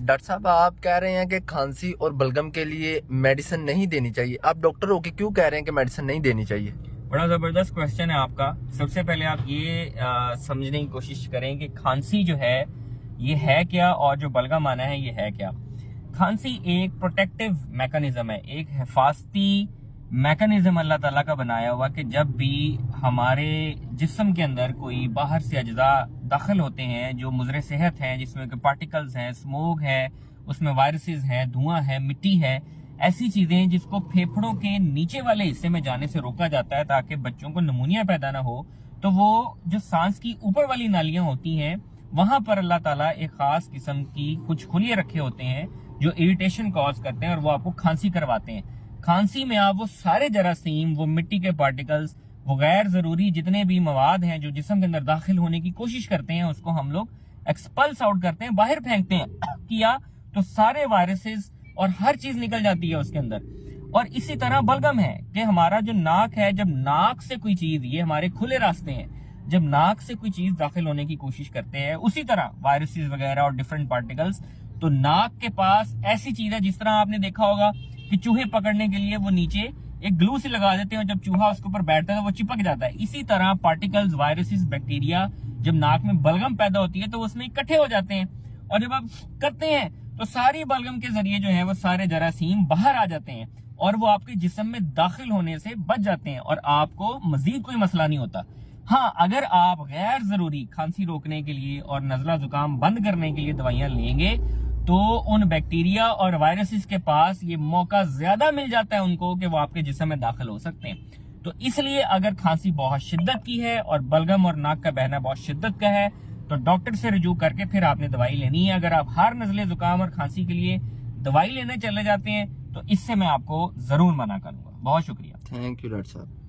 Doctor صاحب آپ کہہ رہے ہیں کہ کھانسی اور بلغم کے لیے میڈیسن نہیں دینی چاہیے، آپ ڈاکٹر ہو کے کیوں کہہ رہے ہیں کہ میڈیسن نہیں دینی چاہیے؟ بڑا زبردست کوشچن ہے آپ کا۔ سب سے پہلے آپ یہ سمجھنے کی کوشش کریں کہ کھانسی جو ہے یہ ہے کیا، اور جو بلغم آنا ہے یہ ہے کیا۔ کھانسی ایک پروٹیکٹیو میکانزم ہے، ایک حفاظتی میکانزم اللہ تعالیٰ کا بنایا ہوا کہ جب بھی ہمارے جسم کے اندر کوئی باہر سے اجزاء داخل ہوتے ہیں جو مضر صحت ہیں، جس میں کہ پارٹیکلز ہیں، اسموگ ہے، اس میں وائرسز ہیں، دھواں ہے، مٹی ہے، ایسی چیزیں جس کو پھیپھڑوں کے نیچے والے حصے میں جانے سے روکا جاتا ہے تاکہ بچوں کو نمونیا پیدا نہ ہو، تو وہ جو سانس کی اوپر والی نالیاں ہوتی ہیں وہاں پر اللہ تعالیٰ ایک خاص قسم کی کچھ خلیے رکھے ہوتے ہیں جو اریٹیشن کاز کرتے ہیں اور وہ آپ کو کھانسی کرواتے ہیں۔ کھانسی میں آپ وہ سارے جراثیم، وہ مٹی کے پارٹیکلز، وہ غیر ضروری جتنے بھی مواد ہیں جو جسم کے اندر داخل ہونے کی کوشش کرتے ہیں، اس کو ہم لوگ ایکسپلس آؤٹ کرتے ہیں، باہر پھینکتے ہیں کیا تو سارے وائرسز اور ہر چیز نکل جاتی ہے اس کے اندر۔ اور اسی طرح بلغم ہے کہ ہمارا جو ناک ہے، جب ناک سے کوئی چیز، یہ ہمارے کھلے راستے ہیں، جب ناک سے کوئی چیز داخل ہونے کی کوشش کرتے ہیں، اسی طرح وائرسز وغیرہ اور ڈیفرنٹ پارٹیکلز، تو ناک کے پاس ایسی چیز ہے جس طرح آپ نے دیکھا ہوگا کہ چوہے پکڑنے کے لیے وہ نیچے ایک گلو سے لگا دیتے ہیں، اور جب چوہا اس کے اوپر بیٹھتا ہے تو وہ چپک جاتا ہے۔ اسی طرح پارٹیکلز، وائرسز، بیکٹیریا جب ناک میں بلغم پیدا ہوتی ہے تو اس میں اکٹھے ہو جاتے ہیں، اور جب آپ کرتے ہیں تو ساری بلغم کے ذریعے جو ہے وہ سارے جراثیم باہر آ جاتے ہیں اور وہ آپ کے جسم میں داخل ہونے سے بچ جاتے ہیں اور آپ کو مزید کوئی مسئلہ نہیں ہوتا۔ ہاں، اگر آپ غیر ضروری کھانسی روکنے کے لیے اور نزلہ زکام بند کرنے کے لیے دوائیاں لیں گے تو ان بیکٹیریا اور وائرسز کے پاس یہ موقع زیادہ مل جاتا ہے ان کو کہ وہ آپ کے جسم میں داخل ہو سکتے ہیں۔ تو اس لیے اگر کھانسی بہت شدت کی ہے اور بلغم اور ناک کا بہنا بہت شدت کا ہے تو ڈاکٹر سے رجوع کر کے پھر آپ نے دوائی لینی ہے۔ اگر آپ ہر نزلے زکام اور کھانسی کے لیے دوائی لینے چلے جاتے ہیں تو اس سے میں آپ کو ضرور منع کروں گا۔ بہت شکریہ۔ تھینک یو ڈاکٹر صاحب۔